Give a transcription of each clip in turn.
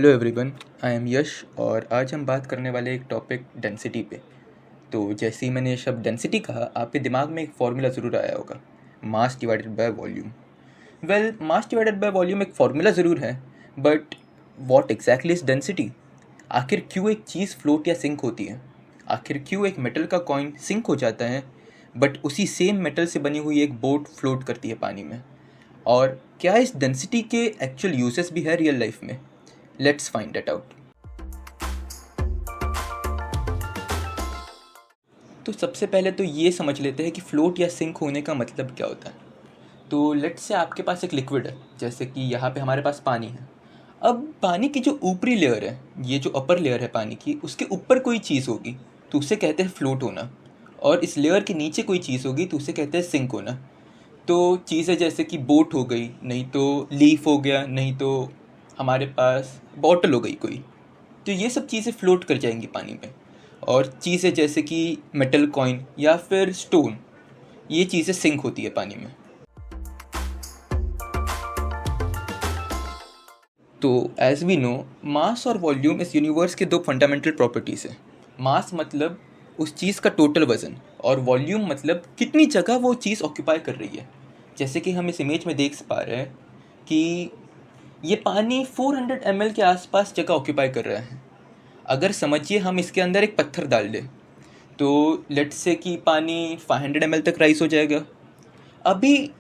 Hello everyone, I am यश और आज हम बात करने वाले एक टॉपिक डेंसिटी पे। तो जैसे ही मैंने शब्द डेंसिटी कहा, आपके दिमाग में एक फार्मूला ज़रूर आया होगा, mass divided by volume. Well, mass divided by volume एक फार्मूला ज़रूर है, but what exactly is density? आखिर क्यों एक चीज़ फ्लोट या सिंक होती है? आखिर क्यों एक मेटल का कॉइन सिंक हो जाता है बट उसी सेम मेटल से बनी हुई एक बोट फ्लोट करती है पानी में? और क्या इस डेंसिटी के एक्चुअल यूजेस भी है रियल लाइफ में? Let's find it out. तो सबसे पहले तो ये समझ लेते हैं कि फ्लोट या सिंक होने का मतलब क्या होता है। तो लेट्स से आपके पास एक लिक्विड है, जैसे कि यहाँ पे हमारे पास पानी है। अब पानी की जो ऊपरी लेयर है, ये जो अपर लेयर है पानी की, उसके ऊपर कोई चीज़ होगी तो उसे कहते हैं फ्लोट होना, और इस लेयर के नीचे कोई चीज़ होगी तो उसे कहते हैं सिंक होना। तो चीज़ें जैसे कि बोट हो गई, नहीं तो लीफ हो गया, नहीं तो हमारे पास बॉटल हो गई कोई, तो ये सब चीज़ें फ्लोट कर जाएंगी पानी में। और चीज़ें जैसे कि मेटल कॉइन या फिर स्टोन, ये चीज़ें सिंक होती है पानी में। तो एज वी नो, मास और वॉल्यूम इस यूनिवर्स के दो फंडामेंटल प्रॉपर्टीज़ हैं। मास मतलब उस चीज़ का टोटल वज़न, और वॉल्यूम मतलब कितनी जगह वो चीज़ ऑक्यूपाई कर रही है। जैसे कि हम इस इमेज में देख पा रहे हैं कि ये पानी 400 ml के आसपास जगह ऑक्यूपाई कर रहा है। अगर समझिए हम इसके अंदर एक पत्थर डाल दें तो लेट्स से कि पानी 500 ml तक राइज हो जाएगा। अभी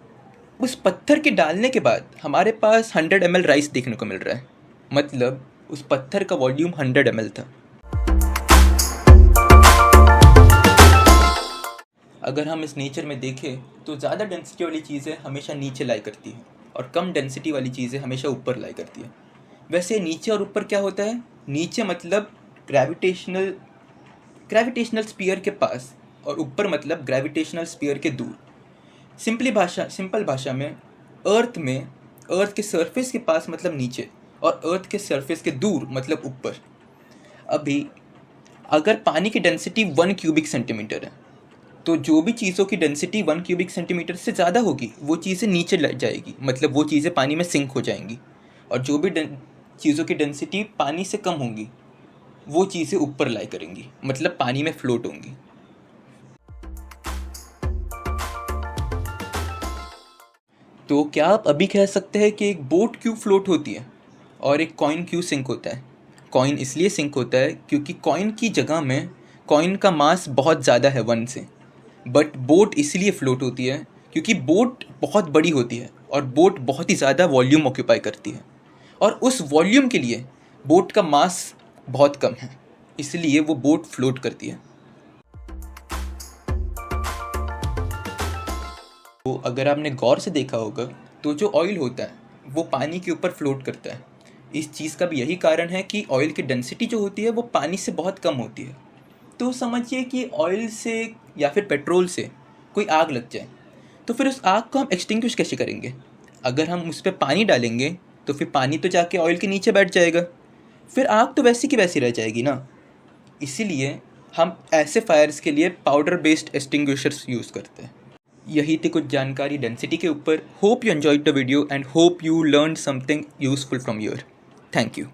उस पत्थर के डालने के बाद हमारे पास 100 ml राइस देखने को मिल रहा है, मतलब उस पत्थर का वॉल्यूम 100 ml था। अगर हम इस नेचर में देखें तो ज़्यादा डेंसिटी वाली चीज़ें हमेशा नीचे लाई करती है और कम डेंसिटी वाली चीज़ें हमेशा ऊपर लाई करती है। वैसे नीचे और ऊपर क्या होता है? नीचे मतलब ग्रेविटेशनल स्फीयर के पास, और ऊपर मतलब ग्रेविटेशनल स्फीयर के दूर। सिंपल भाषा में अर्थ के सरफेस के पास मतलब नीचे, और अर्थ के सरफेस के दूर मतलब ऊपर। अभी अगर पानी की डेंसिटी 1 क्यूबिक सेंटीमीटर है, तो जो भी चीज़ों की डेंसिटी 1 क्यूबिक सेंटीमीटर से ज़्यादा होगी वो चीज़ें नीचे जाएगी, मतलब वो चीज़ें पानी में सिंक हो जाएंगी। और जो भी चीज़ों की डेंसिटी पानी से कम होंगी वो चीज़ें ऊपर लाई करेंगी, मतलब पानी में फ्लोट होंगी। तो क्या आप अभी कह सकते हैं कि एक बोट क्यों फ्लोट होती है और एक कॉइन क्यों सिंक होता है? कॉइन इसलिए सिंक होता है क्योंकि कॉइन की जगह में कॉइन का मास बहुत ज़्यादा है 1 से। बट बोट इसलिए फ्लोट होती है क्योंकि बोट बहुत बड़ी होती है और बोट बहुत ही ज़्यादा वॉल्यूम ऑक्यूपाई करती है, और उस वॉल्यूम के लिए बोट का मास बहुत कम है, इसलिए वो बोट फ्लोट करती है। तो अगर आपने गौर से देखा होगा तो जो ऑयल होता है वो पानी के ऊपर फ्लोट करता है। इस चीज़ का भी यही कारण है कि ऑयल की डेंसिटी जो होती है वो पानी से बहुत कम होती है। तो समझिए कि ऑयल से या फिर पेट्रोल से कोई आग लग जाए, तो फिर उस आग को हम एक्सटिंग्विश कैसे करेंगे? अगर हम उस पर पानी डालेंगे तो फिर पानी तो जाके ऑयल के नीचे बैठ जाएगा, फिर आग तो वैसी की वैसी रह जाएगी ना। इसीलिए हम ऐसे फायर्स के लिए पाउडर बेस्ड एक्सटिंग्विशर्स यूज़ करते हैं। यही थी कुछ जानकारी डेंसिटी के ऊपर। Hope you enjoyed the video and hope you learn something useful from your. Thank you.